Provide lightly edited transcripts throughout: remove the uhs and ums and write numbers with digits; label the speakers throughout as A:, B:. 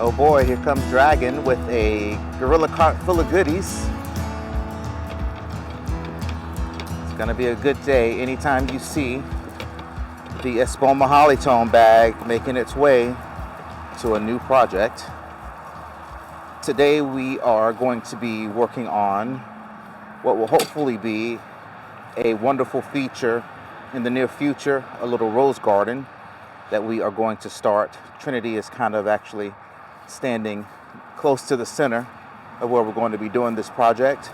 A: Oh boy, here comes Dragon with a gorilla cart full of goodies. It's gonna be a good day anytime you see the Espoma Hollytone bag making its way to a new project. Today we are going to be working on what will hopefully be a wonderful feature in the near future, a little rose garden that we are going to start. Trinity is kind of actually standing close to the center of where we're going to be doing this project.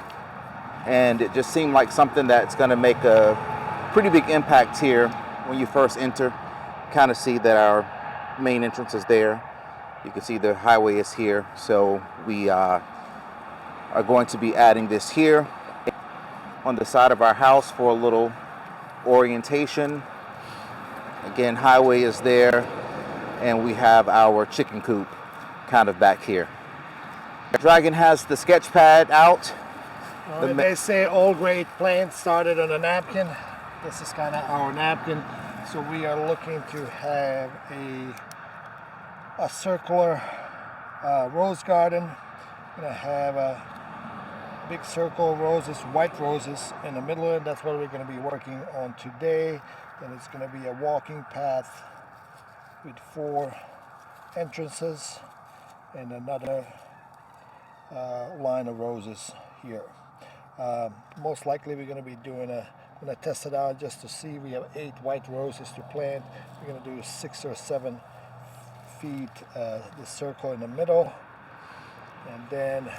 A: And it just seemed like something that's going to make a pretty big impact here when you first enter. Kind of see that our main entrance is there. You can see the highway is here. So we are going to be adding this here on the side of our house for a little orientation. Again, highway is there, and we have our chicken coop kind of back here. Dragon has the sketch pad out.
B: They say all great plans started on a napkin. This is kind of our napkin. So we are looking to have a circular rose garden. We're gonna have a big circle of roses, white roses in the middle of it. That's what we're going to be working on today. Then it's going to be a walking path with 4 entrances and another line of roses here. Most likely we're going to be doing I'm going to test it out just to see. We have 8 white roses to plant. We're going to do 6 or 7 feet the circle in the middle, and then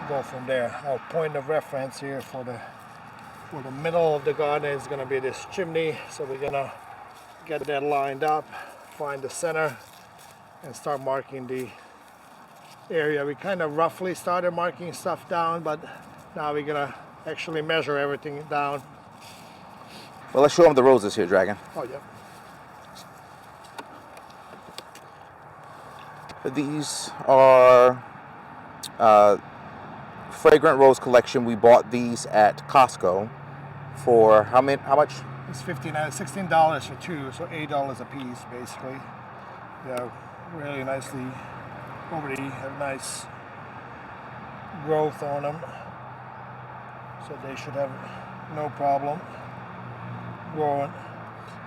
B: go from there. Our point of reference here for the middle of the garden is going to be this chimney. So we're going to get that lined up, find the center, and start marking the area. We kind of roughly started marking stuff down, but now we're going to actually measure everything down.
A: Well, let's show them the roses here, Dragon.
B: Oh, yeah.
A: These are fragrant rose collection. We bought these at Costco for how much?
B: It's $16 for 2, so $8 a piece basically. They're really nicely already have nice growth on them, so they should have no problem growing.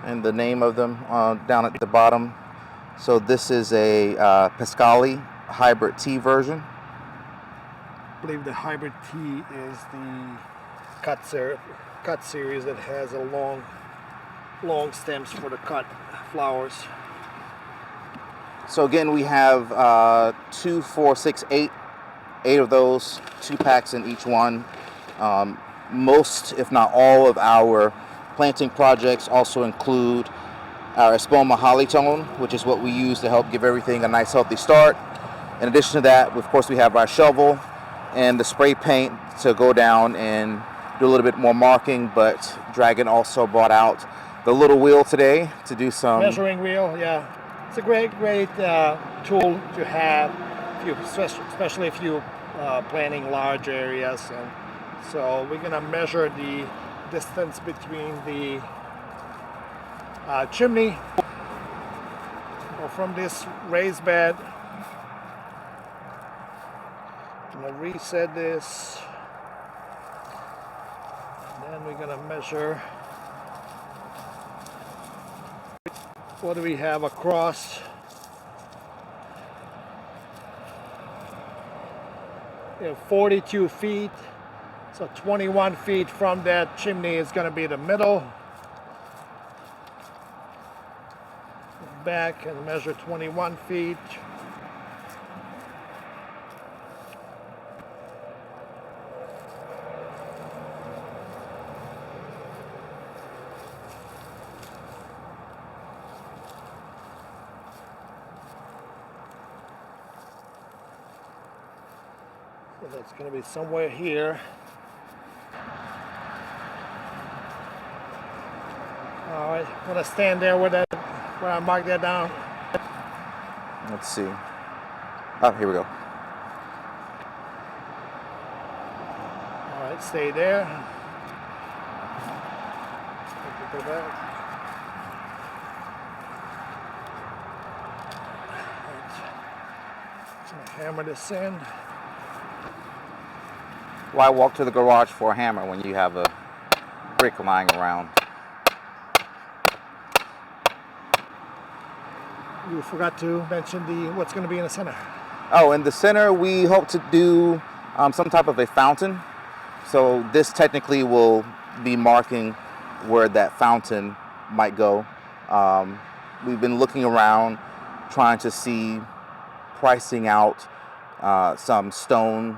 A: And the name of them down at the bottom. So this is a Pascali hybrid tea version.
B: I believe the hybrid tea is the cut series that has a long stems for the cut flowers.
A: So again, we have 2, 4, 6, 8 of those, 2 packs in each one. Most, if not all, of our planting projects also include our Espoma Hollytone, which is what we use to help give everything a nice healthy start. In addition to that, of course, we have our shovel and the spray paint to go down and do a little bit more marking. But Dragon also brought out the little wheel today to do some
B: measuring wheel. Yeah, it's a great tool to have, especially if you planting large areas. And so we're gonna measure the distance between the chimney or from this raised bed. I'm going to reset this, and then we're going to measure what do we have across. We have 42 feet, so 21 feet from that chimney is going to be the middle. Back and measure 21 feet. So that's going to be somewhere here. All right, I'm going to stand there with that, where I mark that down.
A: Let's see. Oh, here we go.
B: All right, stay there. Go back. Hammer this in.
A: Why walk to the garage for a hammer when you have a brick lying around?
B: You forgot to mention what's going to be in the center.
A: Oh, in the center we hope to do some type of a fountain. So this technically will be marking where that fountain might go. We've been looking around trying to see pricing out some stone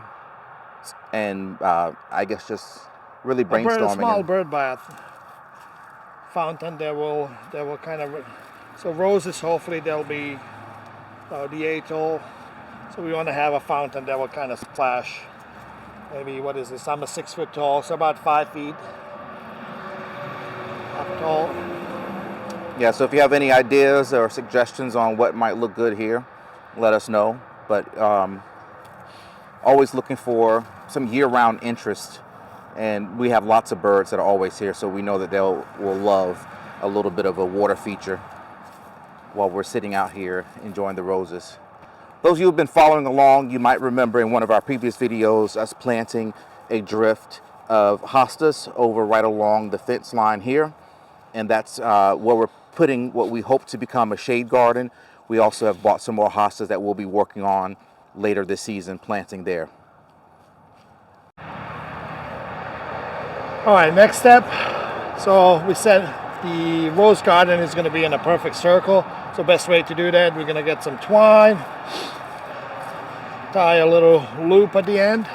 A: and I guess just really brainstorming.
B: A small bird bath fountain that will kind of, so roses, hopefully they'll be the 8 hole. So we want to have a fountain that will kind of splash. Maybe, what is this? I'm a 6 foot tall, so about 5 feet up tall.
A: Yeah, so if you have any ideas or suggestions on what might look good here, let us know. But always looking for some year-round interest, and we have lots of birds that are always here, so we know that will love a little bit of a water feature while we're sitting out here enjoying the roses. Those of you who have been following along, you might remember in one of our previous videos us planting a drift of hostas over right along the fence line here, and that's where we're putting what we hope to become a shade garden. We also have bought some more hostas that we'll be working on later this season, planting there.
B: All right, next step. So we said the rose garden is going to be in a perfect circle. So best way to do that, we're going to get some twine, tie a little loop at the end,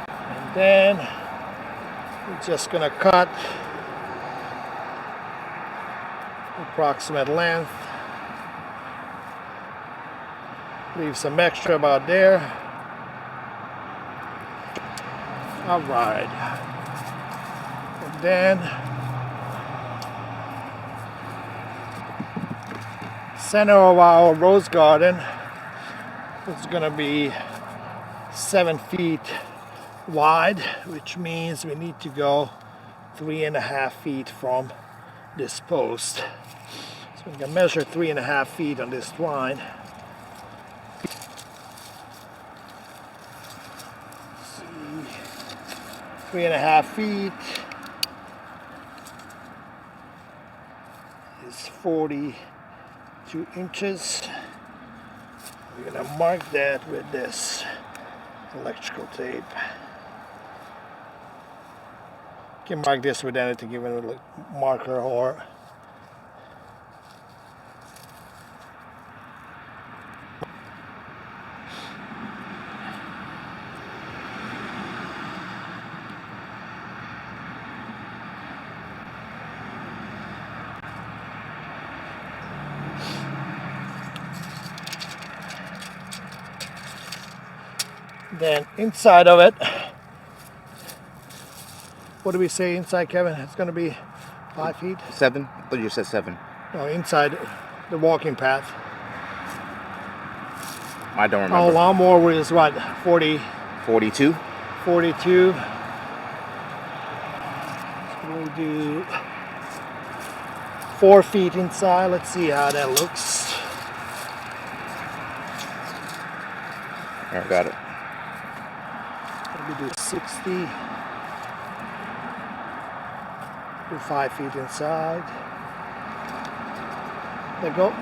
B: and then we're just going to cut approximate length, leave some extra about there. All right, and then center of our rose garden is going to be 7 feet wide, which means we need to go 3.5 feet from this post. So we can measure 3.5 feet on this twine. 3.5 feet is 42 inches. We're going to mark that with this electrical tape. You can mark this with anything, give it a marker or then inside of it, what do we say inside, Kevin? It's going to be 5 feet?
A: 7? I thought you said 7.
B: No, inside the walking path.
A: I don't remember.
B: Our lawnmower is what, 40?
A: 42?
B: 42. So we'll do 4 feet inside. Let's see how that looks.
A: I got it.
B: We do 60. Do 5 feet inside. There you go.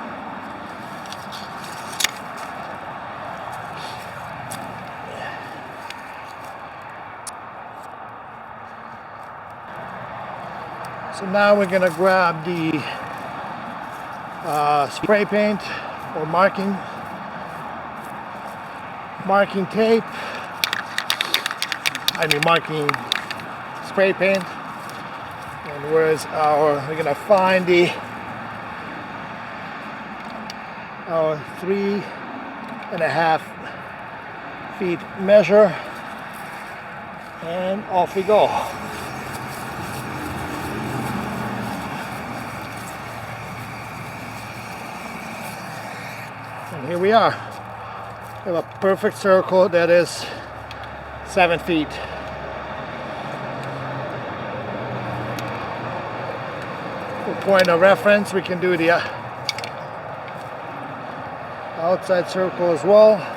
B: So now we're going to grab the spray paint or marking tape. Marking spray paint. And where's we're going to find our 3.5 feet measure, and off we go. And here we are. We have a perfect circle that is 7 feet. For point of reference, we can do the outside circle as well.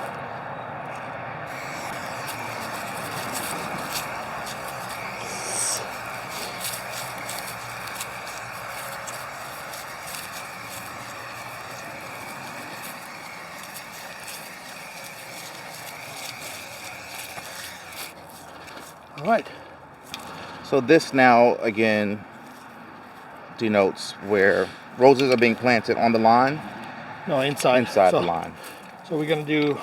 B: All right.
A: So this now again denotes where roses are being planted on the line.
B: No, inside.
A: Inside the line.
B: So we're gonna do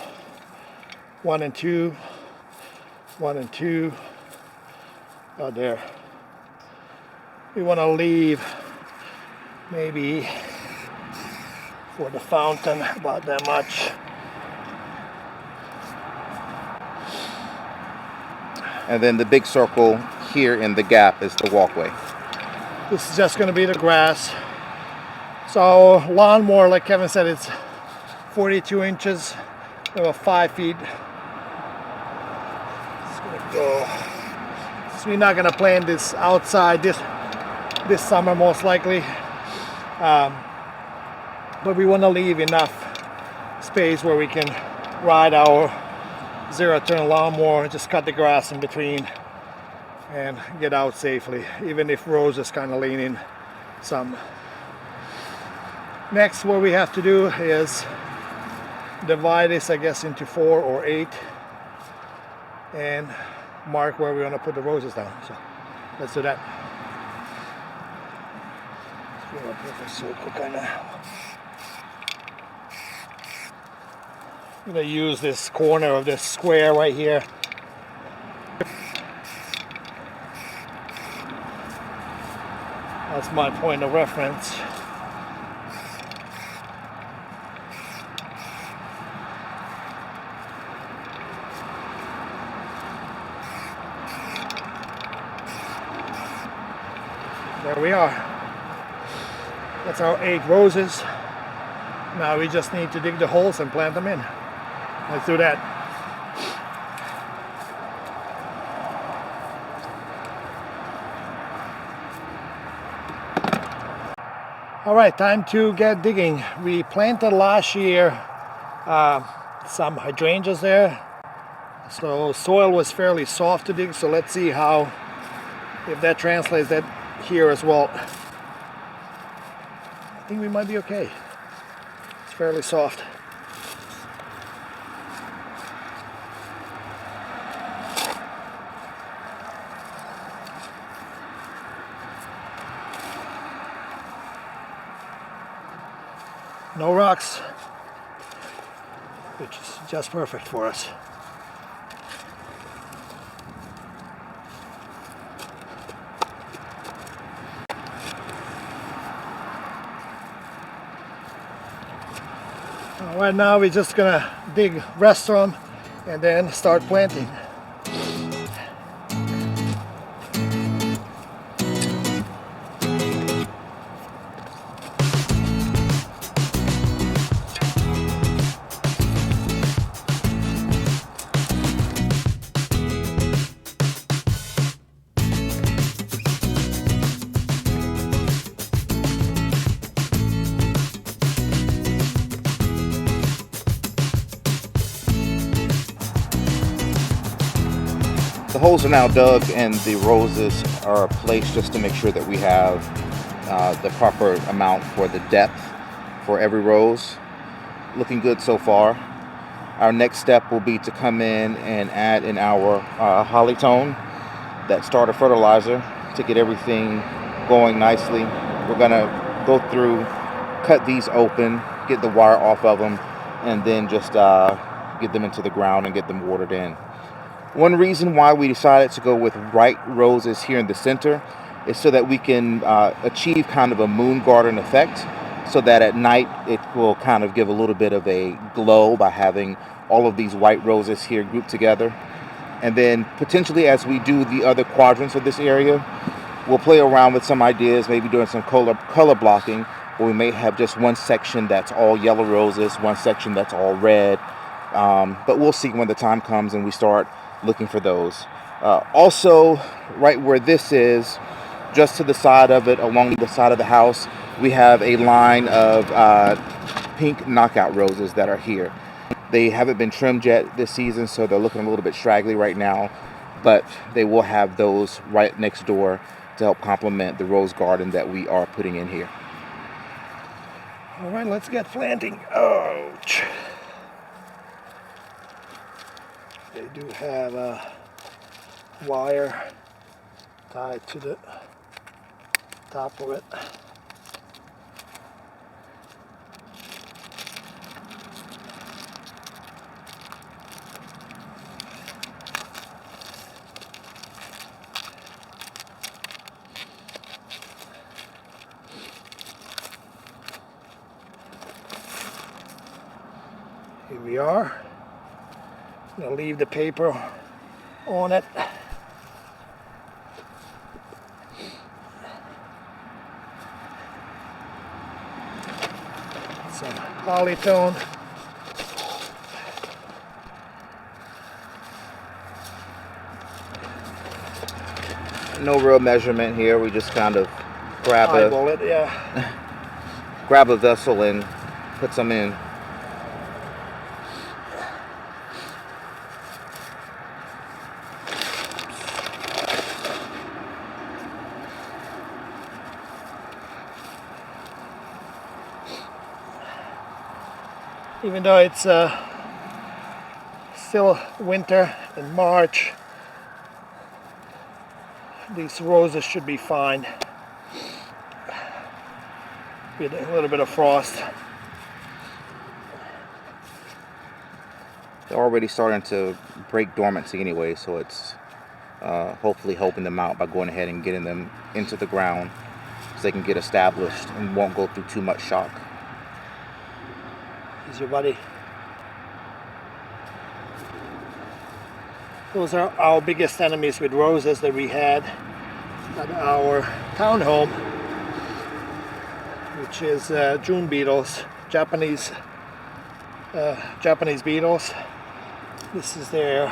B: 1 and 2, 1 and 2. Oh, there. We want to leave maybe for the fountain about that much.
A: And then the big circle here in the gap is the walkway.
B: This is just going to be the grass. So lawnmower, like Kevin said, it's 42 inches, about 5 feet. It's going to go. So we're not going to plant this outside this summer most likely. But we want to leave enough space where we can ride our zero-turn lawnmower, just cut the grass in between and get out safely, even if Rose is kind of leaning some. Next, what we have to do is divide this, I guess, into 4 or 8 and mark where we want to put the roses down. So let's do that. Let's go up with a circle kind of. I'm going to use this corner of this square right here. That's my point of reference. There we are. That's our 8 roses. Now we just need to dig the holes and plant them in. Let's do that. All right, time to get digging. We planted last year some hydrangeas there. So soil was fairly soft to dig, so let's see how, if that translates that here as well. I think we might be okay. It's fairly soft. No rocks, which is just perfect for us. Right now we're just gonna dig rest them and then start planting.
A: The holes are now dug and the roses are placed just to make sure that we have the proper amount for the depth for every rose. Looking good so far. Our next step will be to come in and add in our holly tone, that starter fertilizer, to get everything going nicely. We're gonna go through, cut these open, get the wire off of them, and then just get them into the ground and get them watered in. One reason why we decided to go with white roses here in the center is so that we can achieve kind of a moon garden effect, so that at night it will kind of give a little bit of a glow by having all of these white roses here grouped together. And then potentially as we do the other quadrants of this area, we'll play around with some ideas, maybe doing some color blocking, where we may have just one section that's all yellow roses, one section that's all red. But we'll see when the time comes and we start looking for those. Also, right where this is, just to the side of it, along the side of the house, we have a line of pink knockout roses that are here. They haven't been trimmed yet this season, so they're looking a little bit straggly right now, but they will have those right next door to help complement the rose garden that we are putting in here.
B: All right, let's get planting. Ouch. They do have a wire tied to the top of it. Here we are. I'm going to leave the paper on it. Some polytone.
A: No real measurement here. We just kind of grab
B: Eyeball it, yeah.
A: grab a vessel and put some in.
B: Even though it's still winter in March, these roses should be fine with a little bit of frost.
A: They're already starting to break dormancy anyway, so it's hopefully helping them out by going ahead and getting them into the ground so they can get established and won't go through too much shock.
B: Here's your buddy. Those are our biggest enemies with roses that we had at our townhome, which is June beetles, Japanese beetles. This is their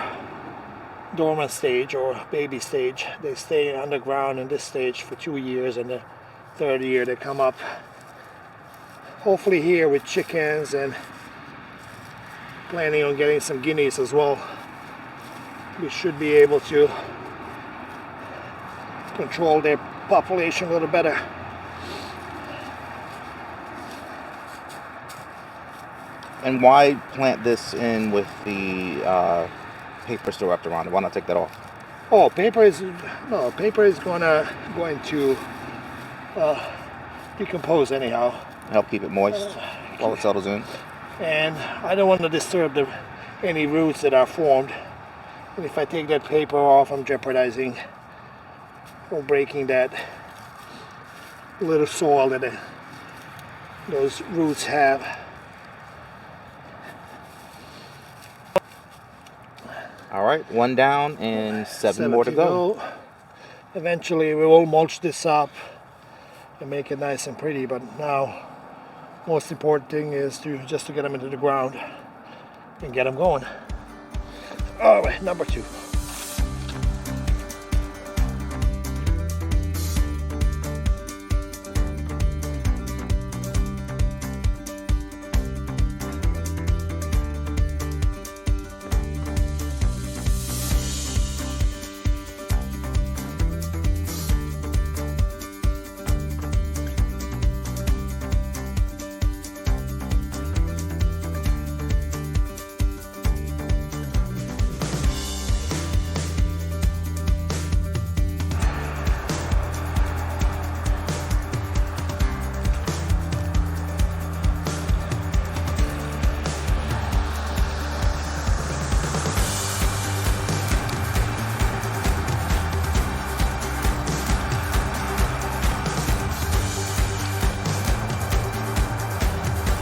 B: dormant stage or baby stage. They stay underground in this stage for 2 years, and the third year they come up. Hopefully here with chickens, and planning on getting some guineas as well, we should be able to control their population a little better.
A: And why plant this in with the paper still wrapped around it? Why not take that off?
B: Oh, paper is going to decompose anyhow.
A: Help keep it moist while it settles in.
B: And I don't want to disturb any roots that are formed. And if I take that paper off, I'm jeopardizing or breaking that little soil that those roots have.
A: All right, one down and seven more to go.
B: Eventually we will mulch this up and make it nice and pretty, but now most important thing is just to get them into the ground and get them going. All right, number 2.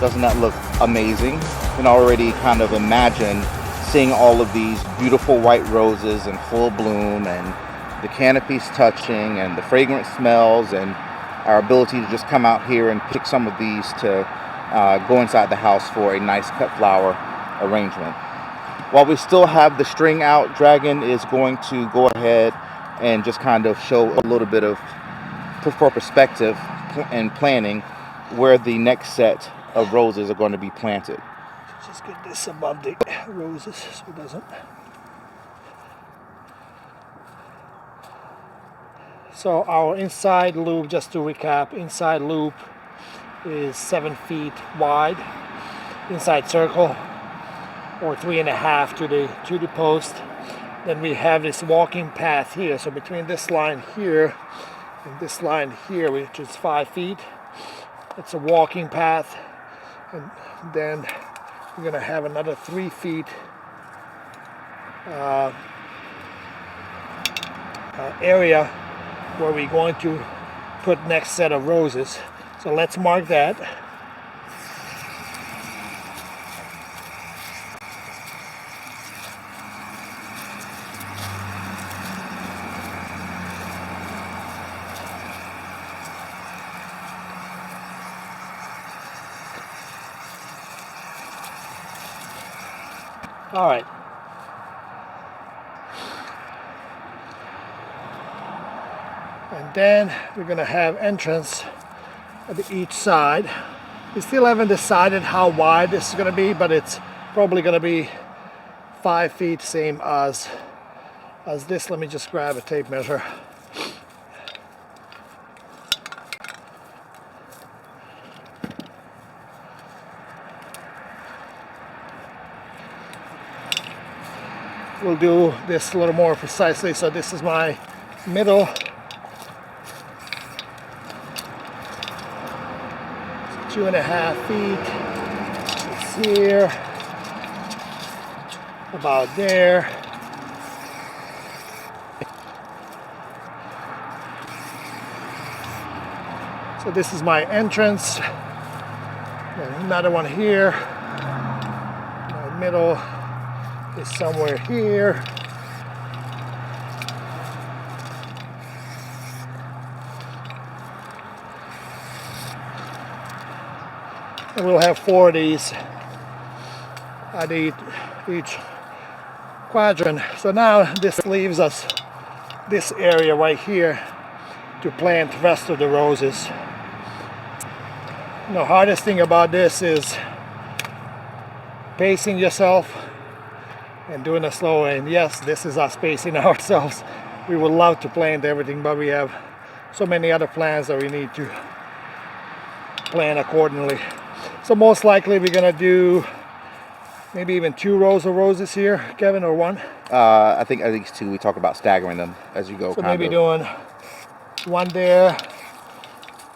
A: Doesn't that look amazing? You can already kind of imagine seeing all of these beautiful white roses in full bloom, and the canopies touching, and the fragrant smells, and our ability to just come out here and pick some of these to go inside the house for a nice cut flower arrangement. While we still have the string out, Dragon is going to go ahead and just kind of show a little bit of, for perspective and planning, where the next set of roses are going to be planted.
B: Just get this above the roses so it doesn't. So our inside loop, just to recap, inside loop is 7 feet wide, inside circle, or 3.5 to the post. Then we have this walking path here. So between this line here and this line here, which is 5 feet, it's a walking path. And then we're gonna have another 3 feet area where we're going to put next set of roses. So let's mark that. All right. And then we're gonna have entrance at each side. We still haven't decided how wide this is gonna be, but it's probably gonna be 5 feet, same as this. Let me just grab a tape measure. We'll do this a little more precisely. So this is my middle. 2.5 feet. It's here. About there. So this is my entrance. And another one here. My middle is somewhere here. And we'll have 4 of these at each quadrant. So now this leaves us this area right here to plant the rest of the roses. The hardest thing about this is pacing yourself and doing it slow. And yes, this is us pacing ourselves. We would love to plant everything, but we have so many other plans that we need to plan accordingly. So most likely we're gonna do maybe even 2 rows of roses here, Kevin, or 1?
A: I think at least 2. We talk about staggering them as you go.
B: So maybe doing 1 there,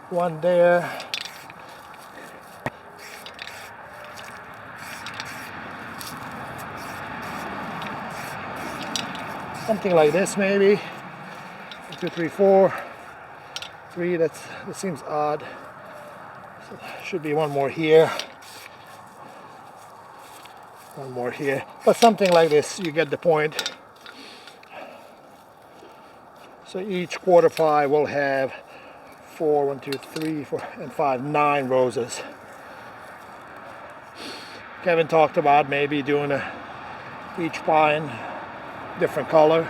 B: 1 there. Something like this maybe. 1, 2, 3, 4, 3. That seems odd. So should be 1 more here. 1 more here. But something like this, you get the point. So each quarter pie will have 4, 1, 2, 3, 4, and 5, 9 roses. Kevin talked about maybe doing each pine different color.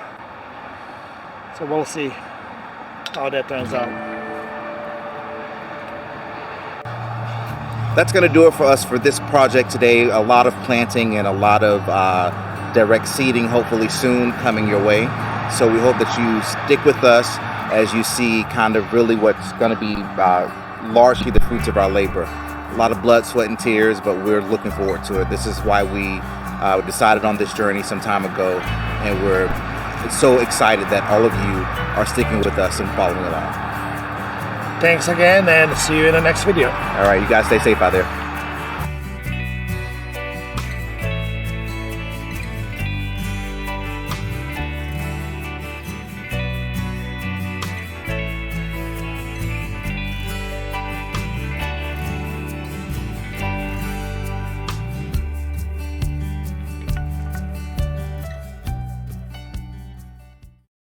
B: So we'll see how that turns out.
A: That's going to do it for us for this project today. A lot of planting and a lot of direct seeding hopefully soon coming your way. So we hope that you stick with us as you see kind of really what's going to be largely the fruits of our labor. A lot of blood, sweat, and tears, but we're looking forward to it. This is why we decided on this journey some time ago, and we're so excited that all of you are sticking with us and following along.
B: Thanks again, and see you in the next video.
A: All right, you guys stay safe out there.